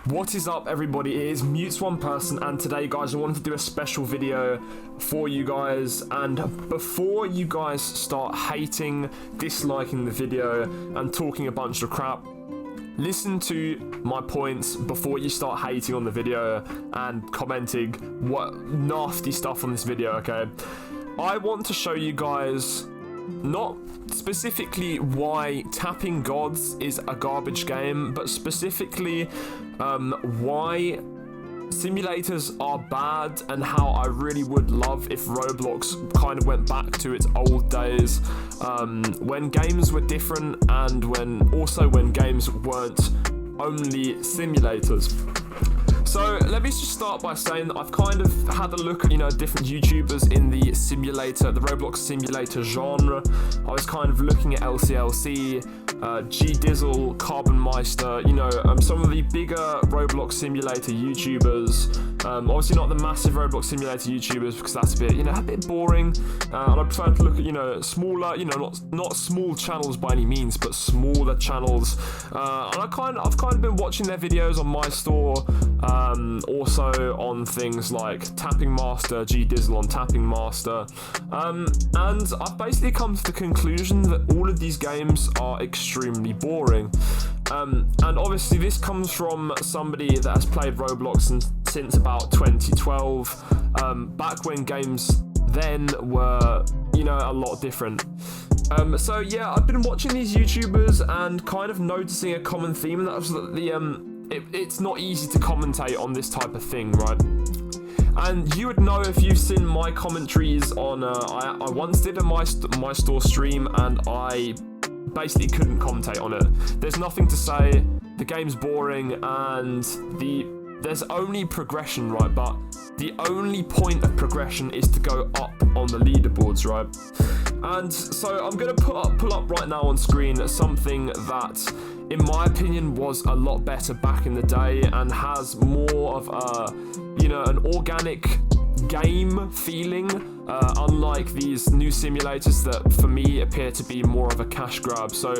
What is up, everybody? It is Mutes One Person, and today, guys, I wanted to do a special video for you guys. And before you guys start hating, disliking the video, and talking a bunch of crap, listen to my points before you start hating on the video and commenting what nasty stuff on this video, okay? I want to show you guys not specifically why Tapping Gods is a garbage game, but specifically why simulators are bad and how I really would love if Roblox kind of went back to its old days, when games were different and when games weren't only simulators. So let me just start by saying that I've kind of had a look at, different YouTubers in the Roblox simulator genre. I was kind of looking at LCLC, G-Dizzle, Carbon Meister, some of the bigger Roblox simulator YouTubers. Obviously not the massive Roblox simulator YouTubers, because that's a bit boring. And I prefer to look at, smaller, not small channels by any means, but smaller channels. And I've kind of been watching their videos on my store. Also on things like Tapping Master, G-Dizzle on Tapping Master, and I've basically come to the conclusion that all of these games are extremely boring. And obviously this comes from somebody that has played Roblox since about 2012, back when games then were, a lot different. So yeah, I've been watching these YouTubers and kind of noticing a common theme, and that was that it's not easy to commentate on this type of thing, right? And you would know if you've seen my commentaries on, I once did a My Store stream, and I basically couldn't commentate on it. There's nothing to say, the game's boring, and there's only progression, right? But the only point of progression is to go up on the leaderboards, right? And so I'm going to pull up right now on screen something that, in my opinion, was a lot better back in the day and has more of an organic game feeling, unlike these new simulators that for me appear to be more of a cash grab. So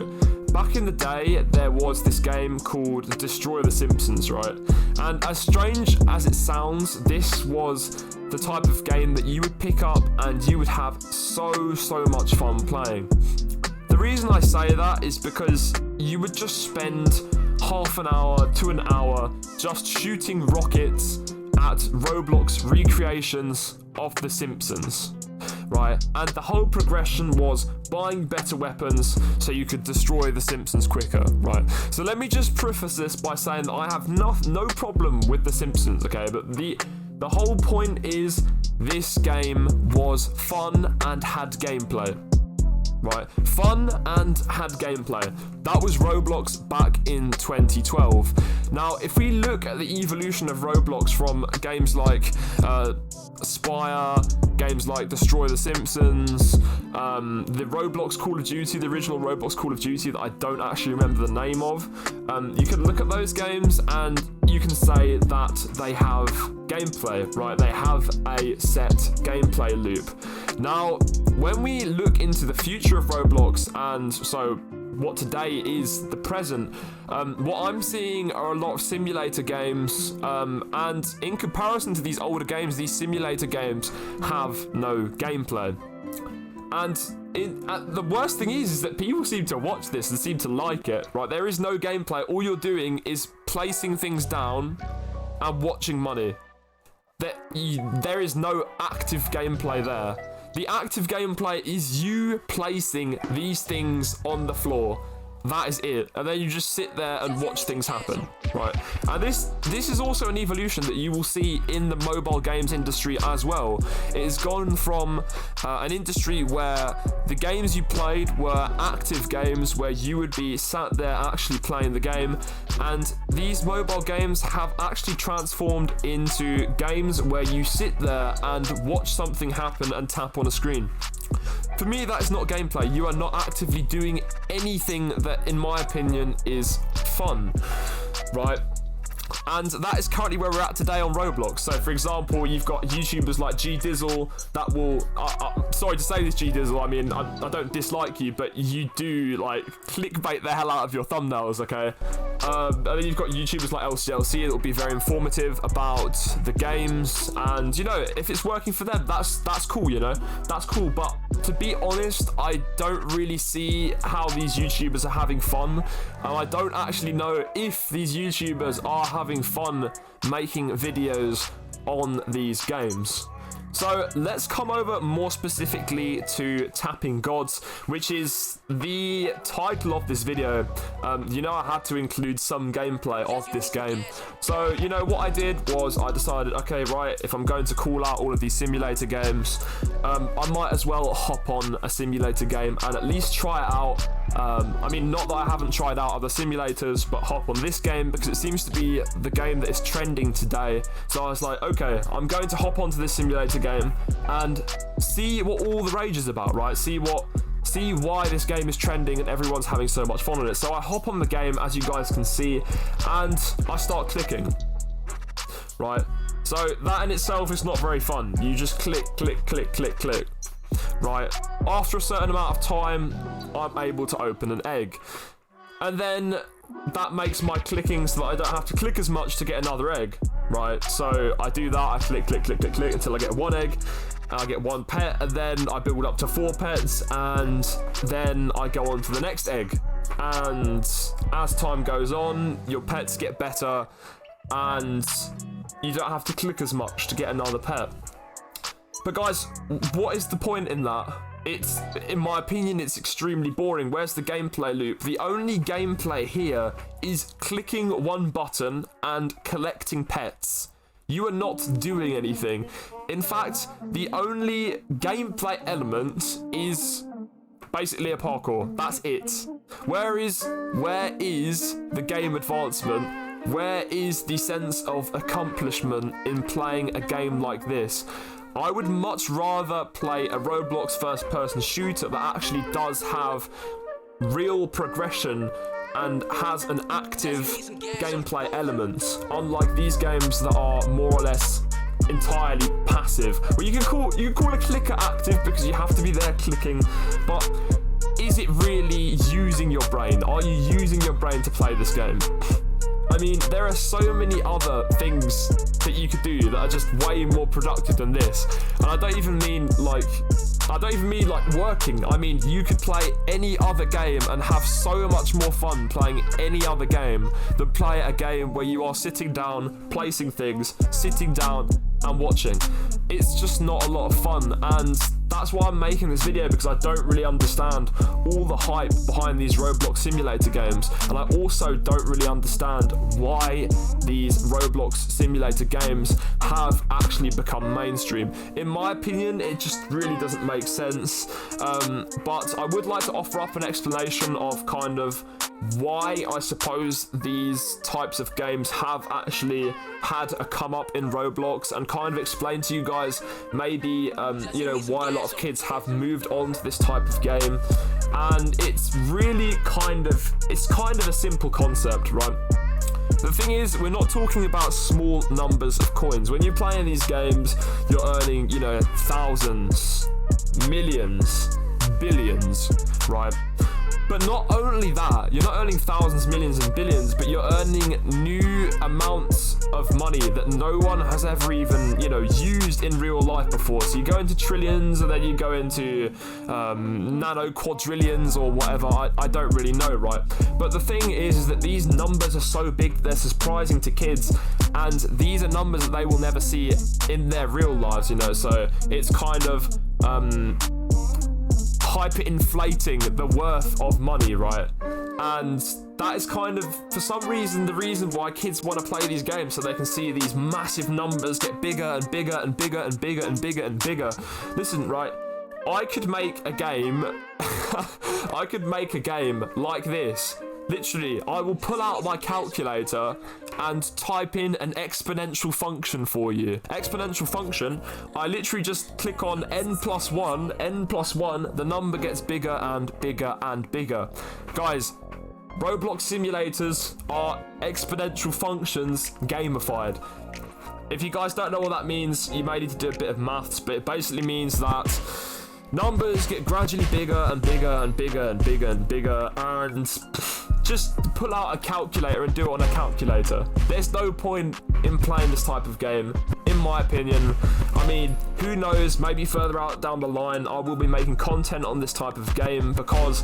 back in the day, there was this game called Destroy the Simpsons, right? And as strange as it sounds, this was the type of game that you would pick up and you would have so much fun playing. The reason I say that is because you would just spend half an hour to an hour just shooting rockets at Roblox recreations of The Simpsons, right? And the whole progression was buying better weapons so you could destroy The Simpsons quicker, right? So let me just preface this by saying that I have no problem with The Simpsons, okay? But the whole point is this game was fun and had gameplay. Right, fun and had gameplay. That was Roblox back in 2012. Now, if we look at the evolution of Roblox from games like Spire, games like Destroy the Simpsons, the Roblox Call of Duty, the original Roblox Call of Duty that I don't actually remember the name of, you can look at those games and you can say that they have gameplay, right? They have a set gameplay loop. Now, when we look into the future of Roblox, and so what today is the present, what I'm seeing are a lot of simulator games, and in comparison to these older games, these simulator games have no gameplay. And the worst thing is that people seem to watch this and seem to like it, right? There is no gameplay. All you're doing is placing things down and watching money. There is no active gameplay there. The active gameplay is you placing these things on the floor. That is it. And then you just sit there and watch things happen, right? And this is also an evolution that you will see in the mobile games industry as well. It has gone from an industry where the games you played were active games where you would be sat there actually playing the game, and these mobile games have actually transformed into games where you sit there and watch something happen and tap on a screen. For me, that is not gameplay. You are not actively doing anything that, in my opinion, is fun, right? And that is currently where we're at today on Roblox. So, for example, you've got YouTubers like G-Dizzle that will... sorry to say this, G-Dizzle. I mean, I don't dislike you, but you do, like, clickbait the hell out of your thumbnails, okay? And then you've got YouTubers like LCLC that will be very informative about the games. And, you know, if it's working for them, that's cool, you know? That's cool. But to be honest, I don't really see how these YouTubers are having fun. And I don't actually know if these YouTubers are having fun making videos on these games. So let's come over more specifically to Tapping Gods, which is the title of this video. You know, I had to include some gameplay of this game. So, you know, what I did was I decided, okay, right, if I'm going to call out all of these simulator games, I might as well hop on a simulator game and at least try it out. I mean, not that I haven't tried out other simulators, but hop on this game because it seems to be the game that is trending today. So I was like, okay, I'm going to hop onto this simulator game and see what all the rage is about, right? See why this game is trending and everyone's having so much fun on it. So I hop on the game, as you guys can see, and I start clicking, right? So that in itself is not very fun. You just click, click, click, click, click. Right, after a certain amount of time, I'm able to open an egg. And then that makes my clicking so that I don't have to click as much to get another egg. Right, so I do that, I click, click, click, click, click until I get one egg. And I get one pet, and then I build up to 4 pets, and then I go on to the next egg. And as time goes on, your pets get better, and you don't have to click as much to get another pet. But guys, what is the point in that? It's, in my opinion, it's extremely boring. Where's the gameplay loop? The only gameplay here is clicking one button and collecting pets. You are not doing anything. In fact, the only gameplay element is basically a parkour. That's it. Where is the game advancement? Where is the sense of accomplishment in playing a game like this? I would much rather play a Roblox first-person shooter that actually does have real progression and has an active gameplay element, unlike these games that are more or less entirely passive. Well, you can call a clicker active because you have to be there clicking, but is it really using your brain? Are you using your brain to play this game? I mean, there are so many other things that you could do that are just way more productive than this. And I don't even mean like working. I mean, you could play any other game and have so much more fun playing any other game than play a game where you are sitting down, placing things, sitting down and watching. It's just not a lot of fun, and that's why I'm making this video, because I don't really understand all the hype behind these Roblox simulator games, and I also don't really understand why these Roblox simulator games have actually become mainstream. In my opinion, it just really doesn't make sense, but I would like to offer up an explanation of kind of why I suppose these types of games have actually had a come up in Roblox, and kind of explain to you guys maybe you know, why a lot of kids have moved on to this type of game. And it's really kind of a simple concept, right? The thing is, we're not talking about small numbers of coins. When you're playing these games, you're earning, you know, thousands, millions, billions, right? But not only that, you're not earning thousands, millions, and billions, but you're earning new amounts of money that no one has ever even, you know, used in real life before. So you go into trillions, and then you go into nano quadrillions or whatever. I don't really know, right? But the thing is that these numbers are so big, they're surprising to kids, and these are numbers that they will never see in their real lives, you know. So it's kind of hyper-inflating the worth of money, right? And that is kind of, for some reason, the reason why kids want to play these games, so they can see these massive numbers get bigger and bigger and bigger and bigger and bigger and bigger. Listen, right? I could make a game I could make a game like this. Literally, I will pull out my calculator and type in an exponential function for you. Exponential function, I literally just click on n plus 1, the number gets bigger and bigger and bigger. Guys, Roblox simulators are exponential functions gamified. If you guys don't know what that means, you may need to do a bit of maths, but it basically means that numbers get gradually bigger and bigger and bigger and bigger and bigger, and just pull out a calculator and do it on a calculator. There's no point in playing this type of game, in my opinion. I mean, who knows, maybe further out down the line I will be making content on this type of game, because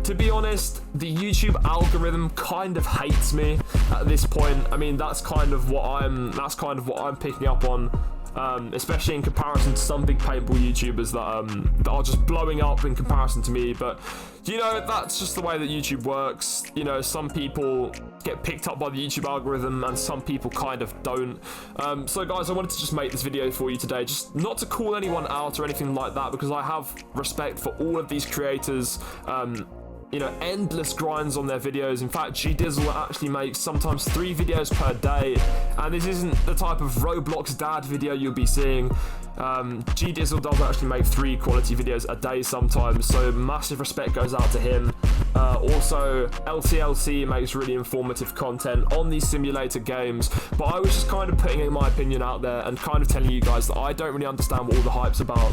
to be honest, the YouTube algorithm kind of hates me at this point. I mean, that's kind of what I'm picking up on. Especially in comparison to some big paintball YouTubers that are just blowing up in comparison to me. But you know, that's just the way that YouTube works. You know, some people get picked up by the YouTube algorithm and some people kind of don't. So guys, I wanted to just make this video for you today, just not to call anyone out or anything like that, because I have respect for all of these creators. You know, endless grinds on their videos. In fact, G-Dizzle actually makes sometimes 3 videos per day, and this isn't the type of Roblox dad video you'll be seeing. G-Dizzle does actually make 3 quality videos a day sometimes, so massive respect goes out to him. Also, LTLC makes really informative content on these simulator games, but I was just kind of putting in my opinion out there and kind of telling you guys that I don't really understand what all the hype's about.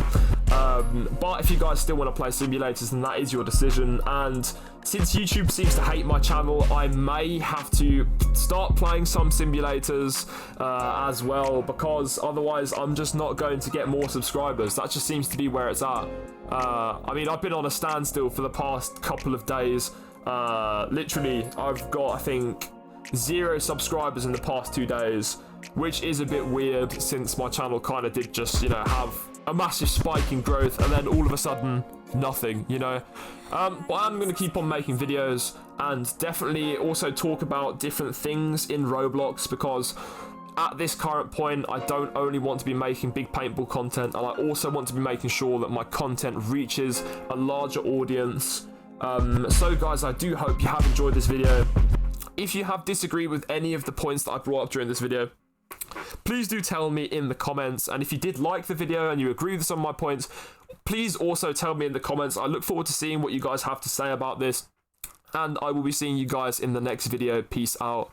But if you guys still want to play simulators, then that is your decision. And since YouTube seems to hate my channel, I may have to start playing some simulators as well, because otherwise I'm just not going to get more subscribers. That just seems to be where it's at. I mean, I've been on a standstill for the past couple of days. Literally, I've got, I think, 0 subscribers in the past 2 days, which is a bit weird since my channel kind of did just, you know, have a massive spike in growth and then all of a sudden nothing, you know. But I'm going to keep on making videos and definitely also talk about different things in Roblox, because at this current point I don't only want to be making big paintball content, and I also want to be making sure that my content reaches a larger audience. So guys, I do hope you have enjoyed this video. If you have disagreed with any of the points that I brought up during this video, please do tell me in the comments. And if you did like the video and you agree with some of my points, please also tell me in the comments. I look forward to seeing what you guys have to say about this, and I will be seeing you guys in the next video. Peace out.